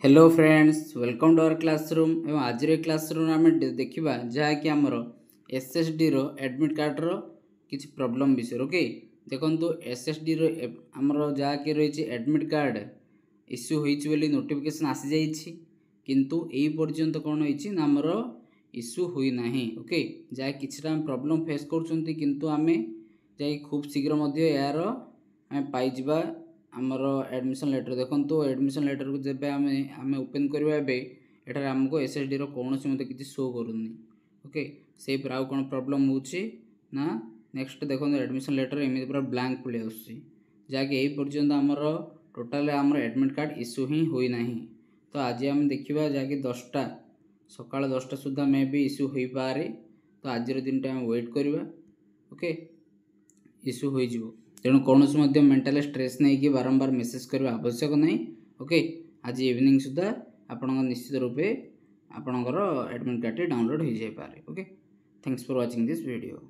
Hello friends, welcome to our classroom. एवं आज classroom आम देखा जहाँकि आमर एसएसडी रो एडमिट कार्ड रो किसी प्रॉब्लम विषय। ओके देखो एसएसडी रो आमर जहाँकि रही एडमिट कार्ड इश्यू होती नोटिफिकेशन आसी जाइए किंतु यही पर्यंत कौन होती आमर इश्यू हुई ना। ओके जहाँ कि प्रॉब्लम फेस करें जा खूब शीघ्र यार आम पाइबा आमर एडमिशन लेटर। देखो एडमिशन लेटर को जब आम ओपन करवा एठार आमको एसएसडी रो कौन मत किसी शो करूनी। ओके से आउ कौन प्रॉब्लम होना नेक्स्ट देखो एडमिशन लेटर एमती पूरा ब्लैंक पलि आकि यही पर्यंत आमर टोटाल आमर एडमिट कार्ड इश्यू ही होना। तो आज आम देखा जहाँकि 10टा सका 10टा सुधा मे भी इश्यू हो पारे। तो आज दिन टाइम वेट करवा। ओके इश्यू हो तेणु कौन मेंटल स्ट्रेस नहीं कि बारंबार मेसेज करने आवश्यक नहीं। ओके आज इवनिंग सुधा आपण निश्चित रूपे आपणकर एडमिट कार्ड डाउनलोड हो जाए पारे। Okay thanks for watching this video.